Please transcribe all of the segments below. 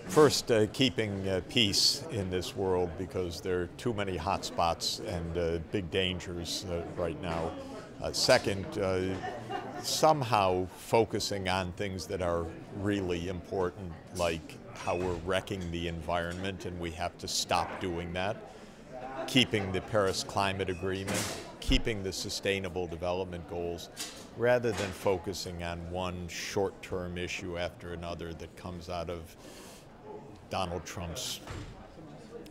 First, keeping peace in this world because there are too many hot spots and big dangers right now. Second, somehow focusing on things that are really important, like how we're wrecking the environment, and we have to stop doing that. Keeping the Paris Climate Agreement, keeping the Sustainable Development Goals, rather than focusing on one short-term issue after another that comes out of Donald Trump's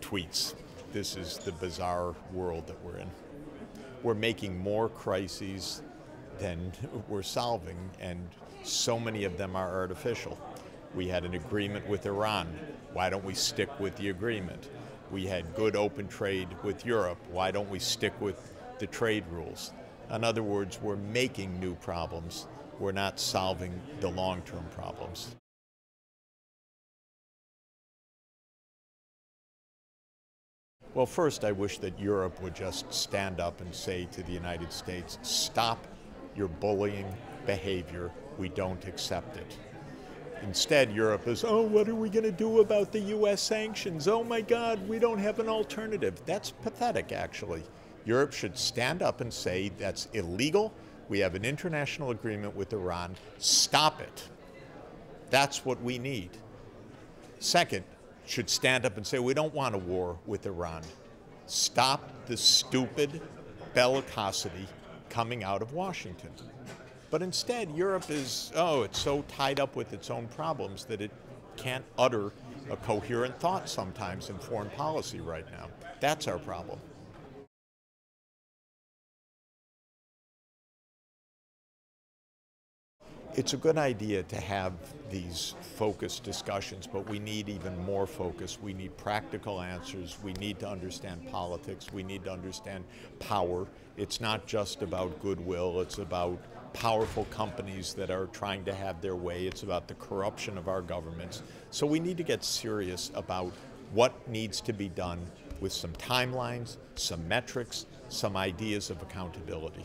tweets. This is the bizarre world that we're in. We're making more crises than we're solving, and so many of them are artificial. We had an agreement with Iran. Why don't we stick with the agreement? We had good open trade with Europe. Why don't we stick with the trade rules? In other words, we're making new problems. We're not solving the long-term problems. Well, first, I wish that Europe would just stand up and say to the United States, stop your bullying behavior. We don't accept it. Instead, Europe is, oh, what are we going to do about the U.S. sanctions? Oh, my God, we don't have an alternative. That's pathetic, actually. Europe should stand up and say that's illegal. We have an international agreement with Iran. Stop it. That's what we need. Second, should stand up and say, we don't want a war with Iran. Stop the stupid bellicosity coming out of Washington. But instead, Europe is, it's so tied up with its own problems that it can't utter a coherent thought sometimes in foreign policy right now. That's our problem. It's a good idea to have these focused discussions, but we need even more focus. We need practical answers. We need to understand politics. We need to understand power. It's not just about goodwill. It's about powerful companies that are trying to have their way. It's about the corruption of our governments. So we need to get serious about what needs to be done with some timelines, some metrics, some ideas of accountability.